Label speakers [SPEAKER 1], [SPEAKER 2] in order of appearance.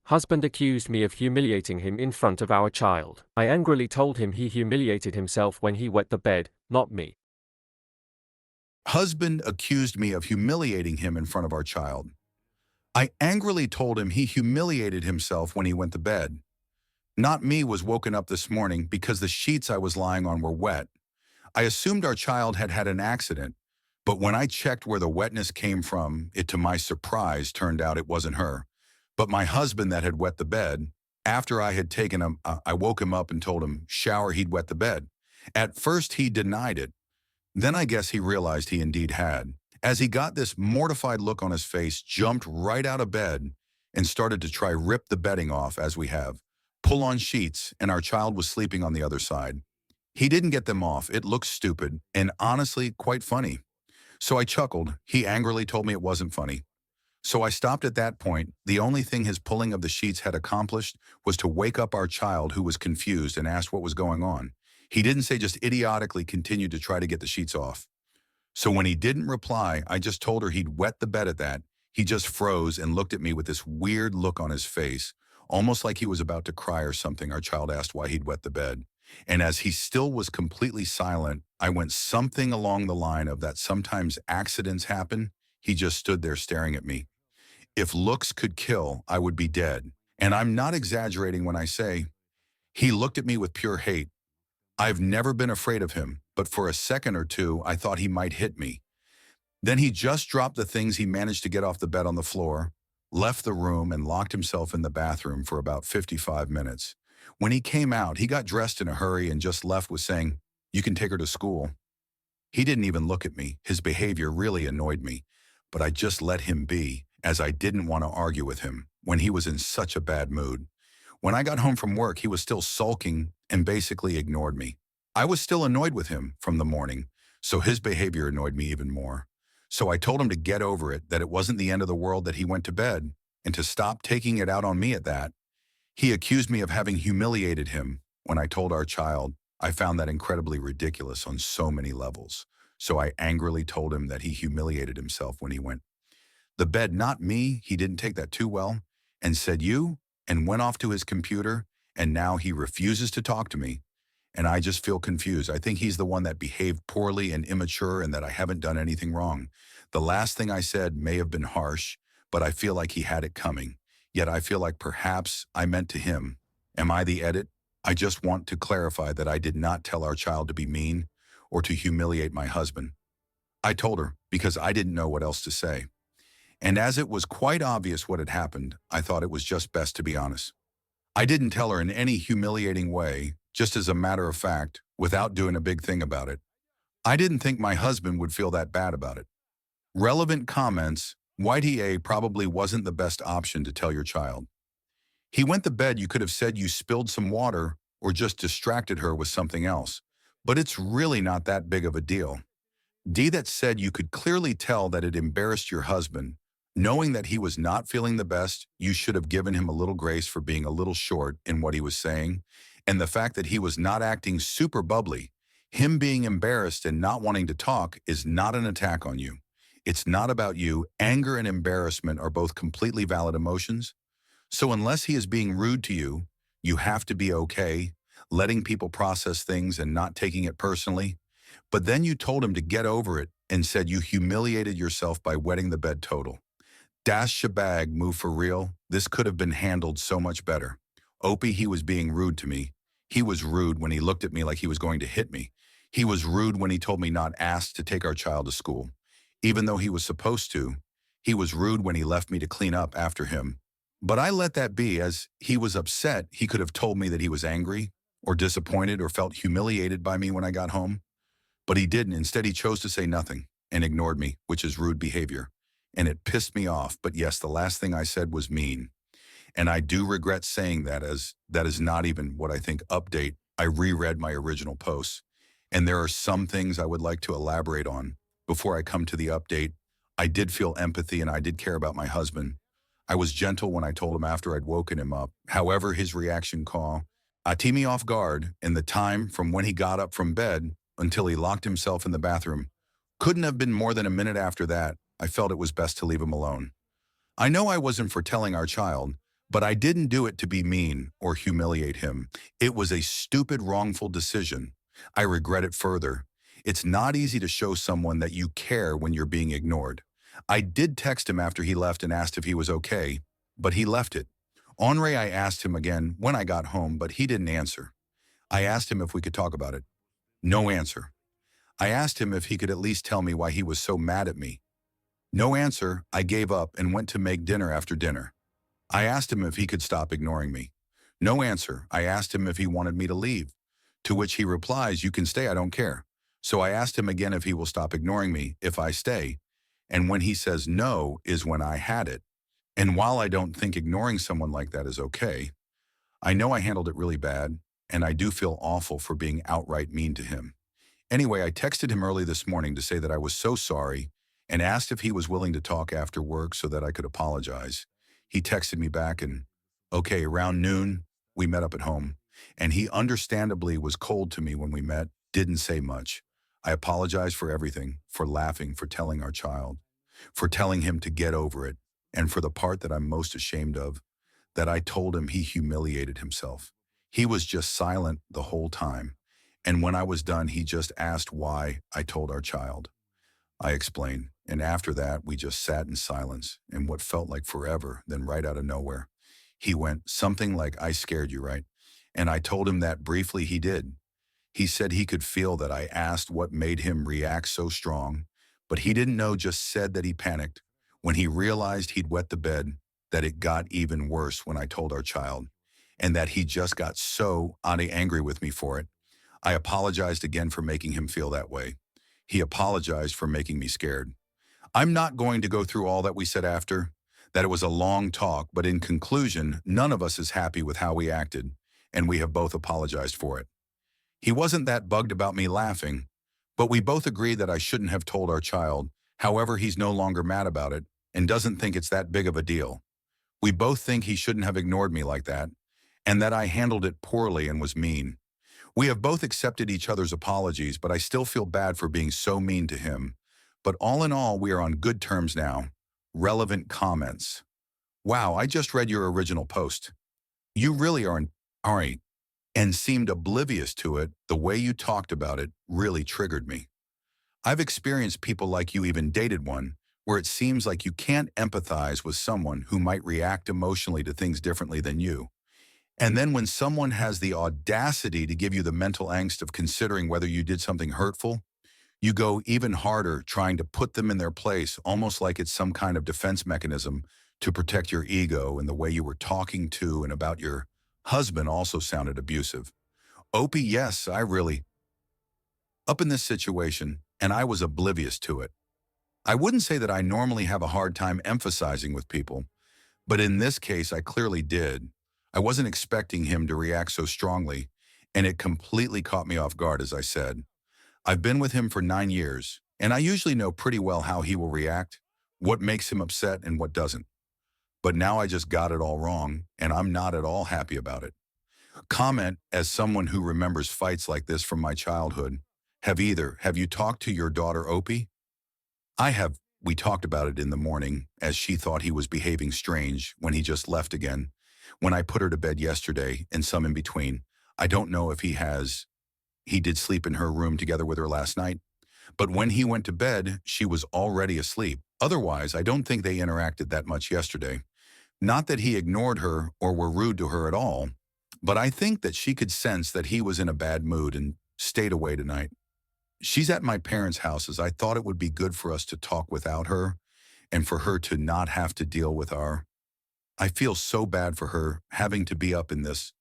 [SPEAKER 1] Husband accused me of humiliating him in front of our child. I angrily told him he humiliated himself when he wet the bed, not me.
[SPEAKER 2] Husband accused me of humiliating him in front of our child. I angrily told him he humiliated himself when he went to bed. Not me was woken up this morning because the sheets I was lying on were wet. I assumed our child had had an accident, but when I checked where the wetness came from, it to my surprise turned out it wasn't her, but my husband that had wet the bed. After I had taken him, I woke him up and told him, shower, he'd wet the bed. At first he denied it. Then I guess he realized he indeed had. As he got this mortified look on his face, jumped right out of bed and started to try rip the bedding off as we have, pull on sheets, and our child was sleeping on the other side. He didn't get them off. It looked stupid and honestly quite funny. So I chuckled. He angrily told me it wasn't funny. So I stopped at that point. The only thing his pulling of the sheets had accomplished was to wake up our child, who was confused and asked what was going on. He didn't say, just idiotically continued to try to get the sheets off. So when he didn't reply, I just told her he'd wet the bed at that. He just froze and looked at me with this weird look on his face, almost like he was about to cry or something. Our child asked why he'd wet the bed. And as he still was completely silent, I went something along the line of that sometimes accidents happen. He just stood there staring at me. If looks could kill, I would be dead. And I'm not exaggerating when I say he looked at me with pure hate. I've never been afraid of him, but for a second or two, I thought he might hit me. Then he just dropped the things he managed to get off the bed on the floor, left the room, and locked himself in the bathroom for about 55 minutes. When he came out, he got dressed in a hurry and just left with saying, "You can take her to school." He didn't even look at me. His behavior really annoyed me, but I just let him be, as I didn't want to argue with him when he was in such a bad mood. When I got home from work, he was still sulking and basically ignored me. I was still annoyed with him from the morning, so his behavior annoyed me even more. So I told him to get over it, that it wasn't the end of the world that he went to bed, and to stop taking it out on me at that. He accused me of having humiliated him when I told our child. I found that incredibly ridiculous on so many levels. So I angrily told him that he humiliated himself when he went. The bed, not me, he didn't take that too well, and said, "You," and went off to his computer, and now he refuses to talk to me. And I just feel confused. I think he's the one that behaved poorly and immature and that I haven't done anything wrong. The last thing I said may have been harsh, but I feel like he had it coming. Yet I feel like perhaps I meant to him. Am I the edit? I just want to clarify that I did not tell our child to be mean or to humiliate my husband. I told her because I didn't know what else to say. And as it was quite obvious what had happened, I thought it was just best to be honest. I didn't tell her in any humiliating way, just as a matter of fact, without doing a big thing about it. I didn't think my husband would feel that bad about it. Relevant comments: Whitey A probably wasn't the best option to tell your child. He went to bed. You could have said you spilled some water or just distracted her with something else, but it's really not that big of a deal. D, that said you could clearly tell that it embarrassed your husband. Knowing that he was not feeling the best, you should have given him a little grace for being a little short in what he was saying. And the fact that he was not acting super bubbly, him being embarrassed and not wanting to talk, is not an attack on you. It's not about you. Anger and embarrassment are both completely valid emotions. So unless he is being rude to you, you have to be okay letting people process things and not taking it personally. But then you told him to get over it and said you humiliated yourself by wetting the bed total. Dash shabag, move for real. This could have been handled so much better. Opie, he was being rude to me. He was rude when he looked at me like he was going to hit me. He was rude when he told me not asked to take our child to school, even though he was supposed to. He was rude when he left me to clean up after him. But I let that be, as he was upset. He could have told me that he was angry or disappointed or felt humiliated by me when I got home. But he didn't. Instead, he chose to say nothing and ignored me, which is rude behavior. And it pissed me off. But yes, the last thing I said was mean. And I do regret saying that, as that is not even what I think update. I reread my original posts, and there are some things I would like to elaborate on before I come to the update. I did feel empathy and I did care about my husband. I was gentle when I told him after I'd woken him up. However, his reaction caught me off guard, and the time from when he got up from bed until he locked himself in the bathroom couldn't have been more than a minute after that. I felt it was best to leave him alone. I know I wasn't for telling our child, But I didn't do it to be mean or humiliate him. It was a stupid, wrongful decision. I regret it further. It's not easy to show someone that you care when you're being ignored. I did text him after he left and asked if he was okay, but he left it. Henri, I asked him again when I got home, but he didn't answer. I asked him if we could talk about it. No answer. I asked him if he could at least tell me why he was so mad at me. No answer. I gave up and went to make dinner after dinner. I asked him if he could stop ignoring me. No answer. I asked him if he wanted me to leave, to which he replies, "You can stay, I don't care." So I asked him again if he will stop ignoring me if I stay, and when he says no is when I had it. And while I don't think ignoring someone like that is okay, I know I handled it really bad, and I do feel awful for being outright mean to him. Anyway, I texted him early this morning to say that I was so sorry and asked if he was willing to talk after work so that I could apologize. He texted me back and, okay, around noon, we met up at home. And he understandably was cold to me when we met, didn't say much. I apologize for everything, for laughing, for telling our child, for telling him to get over it, and for the part that I'm most ashamed of, that I told him he humiliated himself. He was just silent the whole time. And when I was done, he just asked why I told our child. I explained, and after that, we just sat in silence in what felt like forever. Then right out of nowhere, he went, something like, "I scared you, right?" And I told him that briefly he did. He said he could feel that I asked what made him react so strong, but he didn't know, just said that he panicked when he realized he'd wet the bed, that it got even worse when I told our child, and that he just got so angry with me for it. I apologized again for making him feel that way. He apologized for making me scared. I'm not going to go through all that we said after, that it was a long talk, but in conclusion, none of us is happy with how we acted, and we have both apologized for it. He wasn't that bugged about me laughing, but we both agreed that I shouldn't have told our child. However, he's no longer mad about it and doesn't think it's that big of a deal. We both think he shouldn't have ignored me like that, and that I handled it poorly and was mean. We have both accepted each other's apologies, but I still feel bad for being so mean to him. But all in all, we are on good terms now. Relevant comments. Wow, I just read your original post. You really aren't, and seemed oblivious to it. The way you talked about it really triggered me. I've experienced people like you, even dated one, where it seems like you can't empathize with someone who might react emotionally to things differently than you. And then when someone has the audacity to give you the mental angst of considering whether you did something hurtful, you go even harder trying to put them in their place, almost like it's some kind of defense mechanism to protect your ego. And the way you were talking to and about your husband also sounded abusive. Opie, yes, I really up in this situation, and I was oblivious to it. I wouldn't say that I normally have a hard time emphasizing with people, but in this case, I clearly did. I wasn't expecting him to react so strongly, and it completely caught me off guard, as I said. I've been with him for 9 years, and I usually know pretty well how he will react, what makes him upset and what doesn't. But now I just got it all wrong, and I'm not at all happy about it. Comment, as someone who remembers fights like this from my childhood, have you talked to your daughter Opie? I have. We talked about it in the morning, as she thought he was behaving strange when he just left again. When I put her to bed yesterday, and some in between, I don't know if he did sleep in her room together with her last night. But when he went to bed, she was already asleep. Otherwise, I don't think they interacted that much yesterday. Not that he ignored her or were rude to her at all, but I think that she could sense that he was in a bad mood and stayed away tonight. She's at my parents' house, as I thought it would be good for us to talk without her and for her to not have to deal with I feel so bad for her having to be up in this